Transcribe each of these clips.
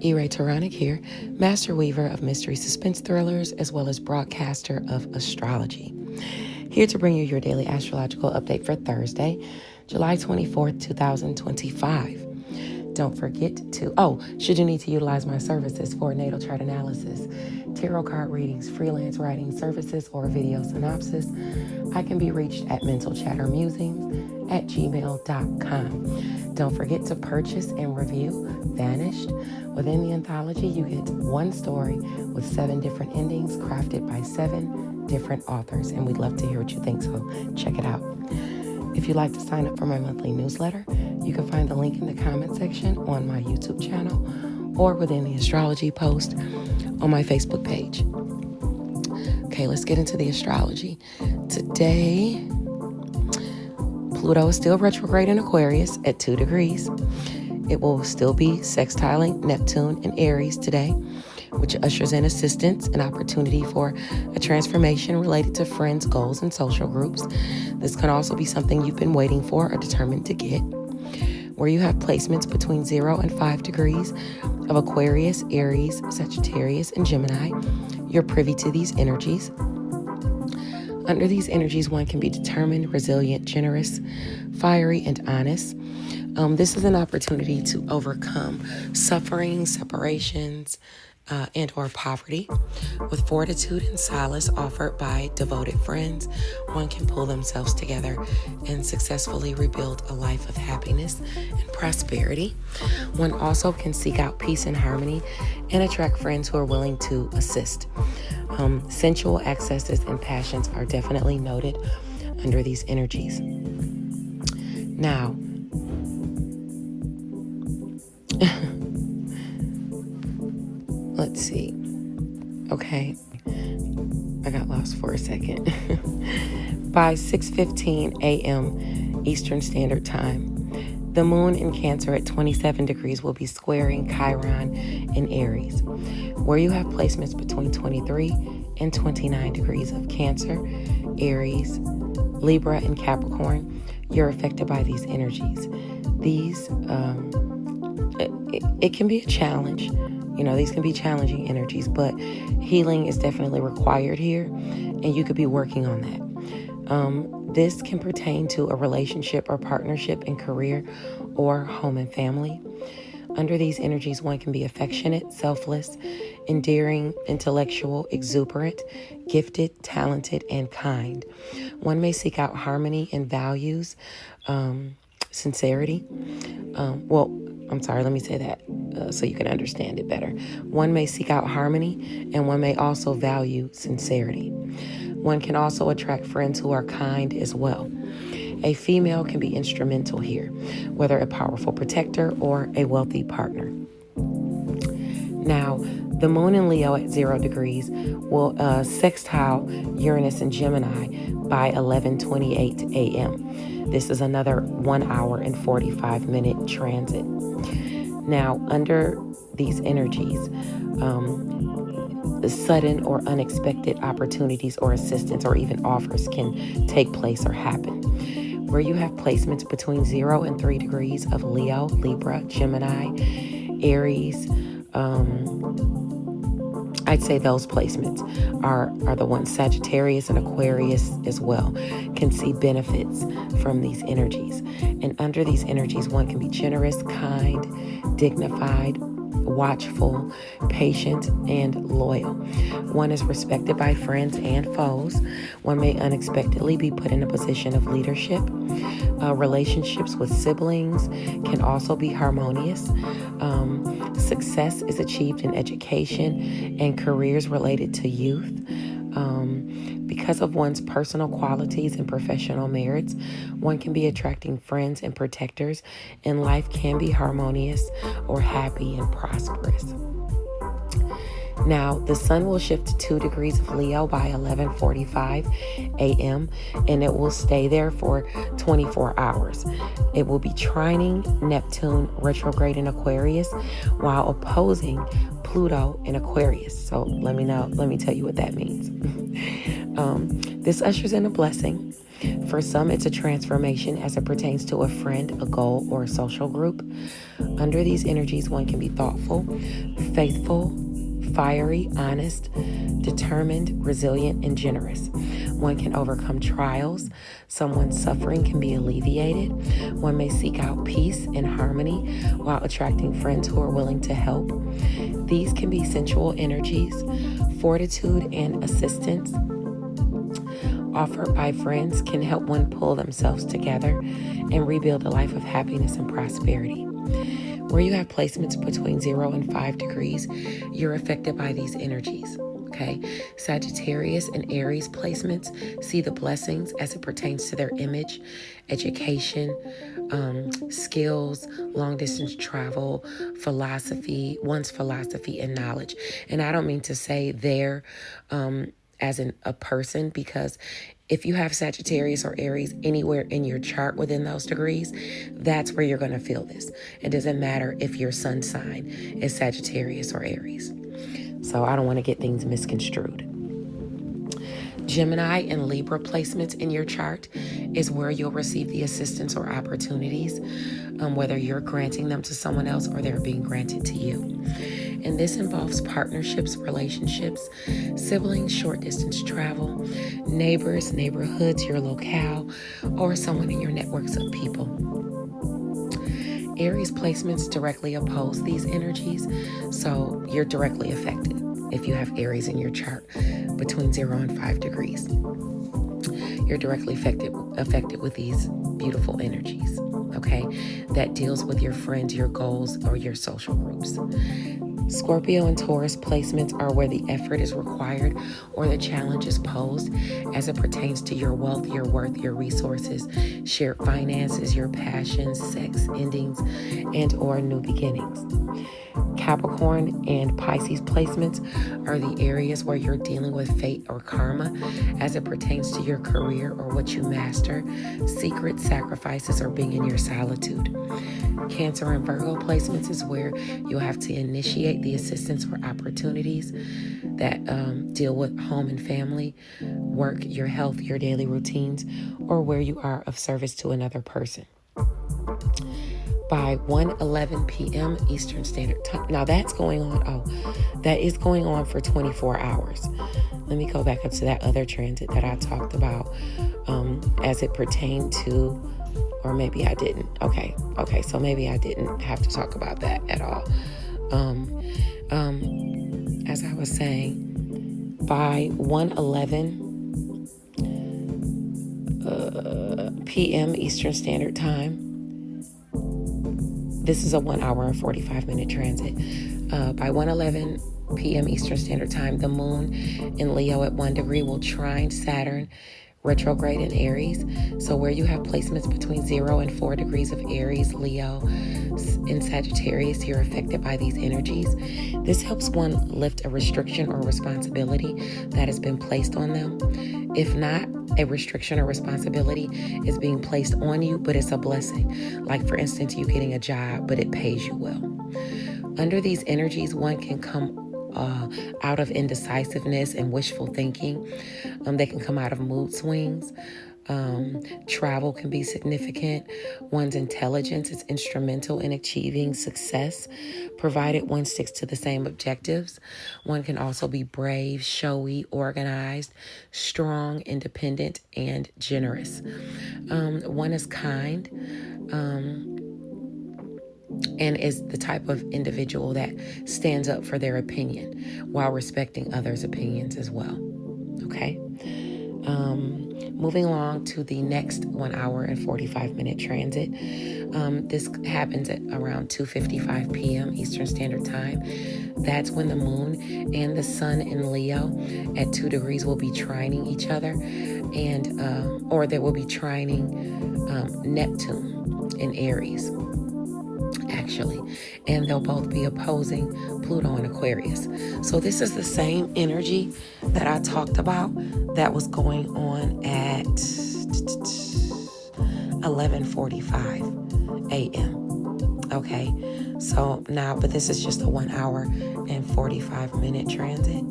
E-Ray Taronic here, master weaver of mystery suspense thrillers, as well as broadcaster of Astrology. Here to bring you your daily astrological update for Thursday, July 24th, 2025. Don't forget to, should you need to utilize my services for natal chart analysis, tarot card readings, freelance writing services, or video synopsis, I can be reached at mentalchattermusings@gmail.com. Don't forget to purchase and review VANIISHED. Within the anthology, you get one story with 7 different endings crafted by 7 different authors, and we'd love to hear what you think, so check it out. If you'd like to sign up for my monthly newsletter, you can find the link in the comment section on my YouTube channel or within the astrology post on my Facebook page. Okay, let's get into the astrology. Today, Pluto is still retrograde in Aquarius at 2 degrees. It will still be sextiling Neptune and Aries today, which ushers in assistance and opportunity for a transformation related to friends, goals, and social groups. This can also be something you've been waiting for or determined to get. Where you have placements between 0 and 5 degrees of Aquarius, Aries, Sagittarius, and Gemini, you're privy to these energies. Under these energies, one can be determined, resilient, generous, fiery, and honest. This is an opportunity to overcome suffering, separations, and or poverty. With fortitude and solace offered by devoted friends, one can pull themselves together and successfully rebuild a life of happiness and prosperity. One also can seek out peace and harmony and attract friends who are willing to assist. Sensual excesses and passions are definitely noted under these energies. Now, let's see. Okay. I got lost for a second. By 6:15 a.m. Eastern Standard Time, the moon in Cancer at 27 degrees will be squaring Chiron in Aries. Where you have placements between 23 and 29 degrees of Cancer, Aries, Libra, and Capricorn, you're affected by these energies. These, it can be a challenge. These can be challenging energies, but healing is definitely required here, and you could be working on that. This can pertain to a relationship or partnership in career or home and family. Under these energies, one can be affectionate, selfless, endearing, intellectual, exuberant, gifted, talented, and kind. One may seek out harmony in values, sincerity. Let me say that so you can understand it better. One may seek out harmony, and one may also value sincerity. One can also attract friends who are kind as well. A female can be instrumental here, whether a powerful protector or a wealthy partner. Now, the moon in Leo at 0 degrees will sextile Uranus and Gemini by 11:28 a.m. This is another 1 hour and 45-minute transit. Now, under these energies, sudden or unexpected opportunities or assistance or even offers can take place or happen. Where you have placements between 0 and 3 degrees of Leo, Libra, Gemini, Aries, I'd say those placements are the ones. Sagittarius and Aquarius as well can see benefits from these energies. And under these energies, one can be generous, kind, dignified, watchful, patient, and loyal. One is respected by friends and foes. One may unexpectedly be put in a position of leadership. Relationships with siblings can also be harmonious. Success is achieved in education and careers related to youth. Because of one's personal qualities and professional merits, one can be attracting friends and protectors, and life can be harmonious or happy and prosperous. Now, the sun will shift to 2 degrees of Leo by 11:45 a.m., and it will stay there for 24 hours. It will be trining Neptune retrograde in Aquarius while opposing Pluto in Aquarius. So let me tell you what that means. This ushers in a blessing. For some, it's a transformation as it pertains to a friend, a goal, or a social group. Under these energies, one can be thoughtful, faithful, fiery, honest, determined, resilient, and generous. One can overcome trials. Someone's suffering can be alleviated. One may seek out peace and harmony while attracting friends who are willing to help. These can be sensual energies. Fortitude and assistance offered by friends can help one pull themselves together and rebuild a life of happiness and prosperity. Where you have placements between 0 and 5 degrees, you're affected by these energies. Okay, Sagittarius and Aries placements see the blessings as it pertains to their image, education, skills, long distance travel, one's philosophy and knowledge. And I don't mean to say there as in a person, because if you have Sagittarius or Aries anywhere in your chart within those degrees, that's where you're going to feel this. It doesn't matter if your sun sign is Sagittarius or Aries. So I don't want to get things misconstrued. Gemini and Libra placements in your chart is where you'll receive the assistance or opportunities, whether you're granting them to someone else or they're being granted to you. And this involves partnerships, relationships, siblings, short distance travel, neighbors, neighborhoods, your locale, or someone in your networks of people. Aries placements directly oppose these energies, so you're directly affected if you have Aries in your chart between 0 and 5 degrees. You're directly affected with these beautiful energies, okay? That deals with your friends, your goals, or your social groups. Scorpio and Taurus placements are where the effort is required or the challenge is posed as it pertains to your wealth, your worth, your resources, shared finances, your passions, sex, endings, and or new beginnings. Capricorn and Pisces placements are the areas where you're dealing with fate or karma as it pertains to your career or what you master, secret sacrifices, or being in your solitude. Cancer and Virgo placements is where you'll have to initiate the assistance or opportunities that deal with home and family, work, your health, your daily routines, or where you are of service to another person. By 1:11 p.m. Eastern Standard Time. Now that's going on. That is going on for 24 hours. Let me go back up to that other transit that I talked about as it pertained to, or maybe I didn't. Okay. So maybe I didn't have to talk about that at all. As I was saying, by 1:11 p.m. Eastern Standard Time. This is a 1 hour and 45 minute transit. By 1:11 p.m. Eastern Standard Time, the moon in Leo at 1 degree will trine Saturn retrograde in Aries. So where you have placements between 0 and 4 degrees of Aries, Leo, and Sagittarius, you're affected by these energies. This helps one lift a restriction or responsibility that has been placed on them. If not, a restriction or responsibility is being placed on you, but it's a blessing. Like, for instance, you getting a job, but it pays you well. Under these energies, one can come out of indecisiveness and wishful thinking. They can come out of mood swings. Travel can be significant. One's intelligence is instrumental in achieving success, provided one sticks to the same objectives. One can also be brave, showy, organized, strong, independent, and generous. One is kind. And is the type of individual that stands up for their opinion while respecting others' opinions as well. Okay? Moving along to the next 1 hour and 45 minute transit. This happens at around 2:55 p.m. Eastern Standard Time. That's when the moon and the sun in Leo at 2 degrees will be trining each other, and or they will be trining Neptune in Aries, actually, and they'll both be opposing Pluto in Aquarius. So this is the same energy that I talked about that was going on at 11:45 a.m. Okay, so now, but this is just a 1 hour and 45 minute transit.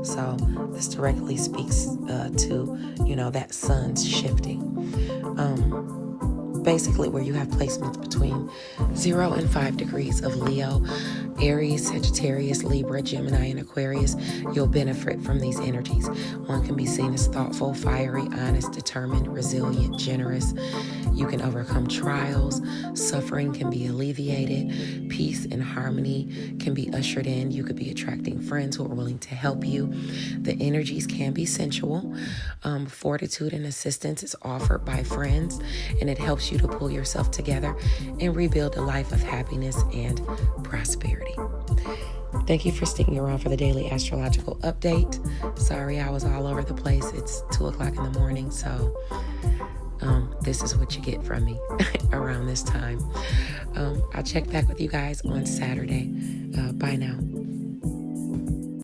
So this directly speaks to, that sun's shifting. basically where you have placements between 0 and 5 degrees of Leo, Aries, Sagittarius, Libra, Gemini, and Aquarius, you'll benefit from these energies. One can be seen as thoughtful, fiery, honest, determined, resilient, generous. You can overcome trials. Suffering can be alleviated. Peace and harmony can be ushered in. You could be attracting friends who are willing to help you. The energies can be sensual. Fortitude and assistance is offered by friends, and it helps you to pull yourself together and rebuild a life of happiness and prosperity. Thank you for sticking around for the daily astrological update. Sorry I was all over the place. It's 2 o'clock in the morning, so this is what you get from me around this time. I'll check back with you guys on Saturday. Bye now.